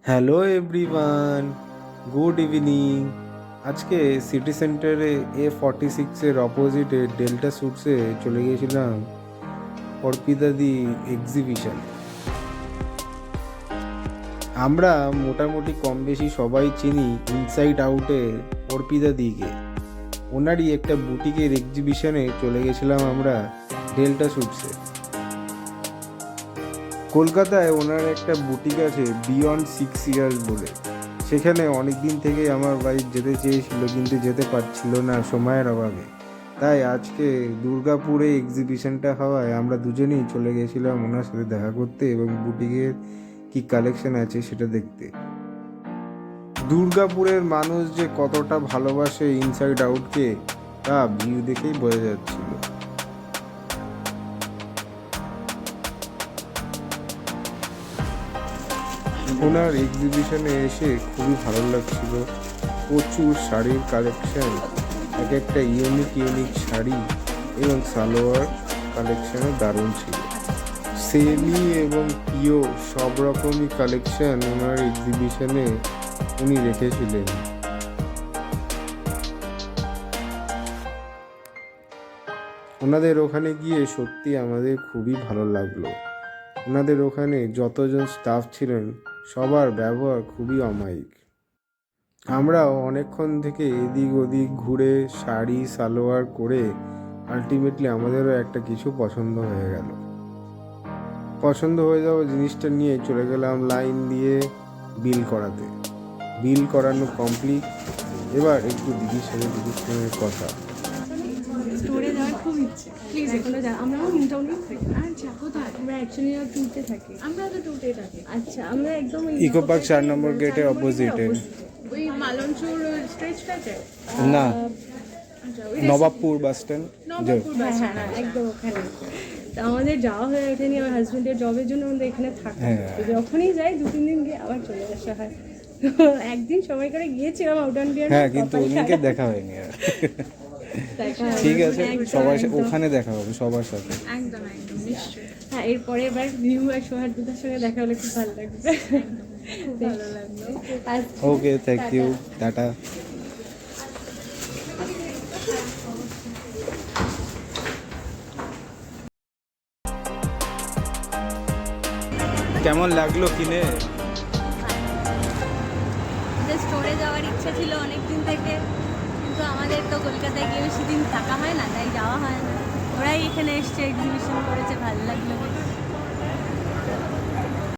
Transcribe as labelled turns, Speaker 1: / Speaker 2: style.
Speaker 1: Hello everyone, good evening. আজকে city সেন্টারে A46-এর অপোজিটে ডেল্টা স্যুটসে চলে গিয়েছিলাম অর্পিতাদি এক্সিবিশন। আমরা মোটামুটি কম বেশি সবাই চিনি ইনসাইড আউটে অর্পিতাদিকে। ওনারই একটা বুটিকের এক্সিবিশনে চলে গেছিলাম আমরা ডেল্টা স্যুটসে। কলকাতায় ওনার একটা বুটিক আছে বিয়ন্ড 6 ইয়ার্স বলে। সেখানে অনেক দিন থেকে আমার ওয়াইফ যেতে চেয়েছিল, কিন্তু যেতে পারছিল না সময়ের অভাবে। তাই আজকে দুর্গাপুরে এক্সিবিশনটা হওয়ায় আমরা দুজনেই চলে গেছিলাম ওনার সাথে দেখা করতে এবং বুটিকের কি কালেকশন আছে সেটা দেখতে। দুর্গাপুরের মানুষ যে কতটা ভালোবাসে ইনসাইড আউটকে তা ভিউ দেখেই বোঝা যাচ্ছিল। ওনার এক্সিবিশনে এসে খুবই ভালো লাগছিল। প্রচুর শাড়ির কালেকশন, এক একটা ইউনিক শাড়ি এবং সালোয়ার কালেকশনও দারুণ ছিল। সেমি এবং পিও সব রকমই কালেকশন ওনার এক্সিবিশনে উনি রেখেছিলেন। ওনাদের ওখানে গিয়ে সত্যি আমাদের খুবই ভালো লাগলো। ওনাদের ওখানে যতজন স্টাফ ছিলেন সবার ব্যবহার খুবই অমায়িক। আমরাও অনেকক্ষণ থেকে এদিক ওদিক ঘুরে শাড়ি সালোয়ার করে আলটিমেটলি আমাদেরও একটা কিছু পছন্দ হয়ে গেল। পছন্দ হয়ে যাওয়া জিনিসটা নিয়ে চলে গেলাম লাইন দিয়ে বিল করাতে। বিল করানো কমপ্লিট। এবার একটু দিদির সঙ্গে কথা।
Speaker 2: স্টোরে যাওয়ার খুব ইচ্ছে। প্লিজ এখনো যা, আমরাও নিউ টাউনেই থাকি। আচ্ছা, কোথায়? আমরা অ্যাকচুয়ালি টুতে থাকি। আমরা তো টুতে থাকি। আচ্ছা, আমরা একদম
Speaker 1: ইকো পার্ক 4 নম্বর গেটের অপোজিটে।
Speaker 2: ওই মালঞ্চুর স্ট্রেচটাতে
Speaker 1: না, Nawabpur bus stand.
Speaker 2: Nawabpur bus stand, একদম ওখানে। তো আমাদের যাওয়া হয়ে ওঠেনি, আমার হাজবেন্ডের জবের জন্য আমাদের এখানে থাকা। তো যখনই যাই 2-3 দিন গিয়ে আবার চলে আসা হয়। তো একদিন সময় করে গিয়েছিলাম আউট অন বিয়ার।
Speaker 1: হ্যাঁ, কিন্তু ওদিনকে দেখা হয়নি আর। ঠিক আছে, সবার ওখানে দেখা হবে সবার সাথে।
Speaker 2: একদম একদম নিশ্চয়ই। হ্যাঁ, এরপরে এবার নিউ আর সোহার দুটার সঙ্গে দেখা হলে খুব ভালো লাগবে। খুব ভালো লাগলো।
Speaker 1: ওকে, থ্যাংক ইউ, টাটা। কেমন লাগলো কিনে?
Speaker 3: স্টোরে যাওয়ার ইচ্ছা ছিল অনেক দিন থেকে, কিন্তু আমাদের তো কলকাতায় গিয়ে বেশি দিন থাকা হয় না, তাই যাওয়া হয় না। ওরাই এখানে এসছে, এক্সিবিশন করেছে, ভালো লাগলো।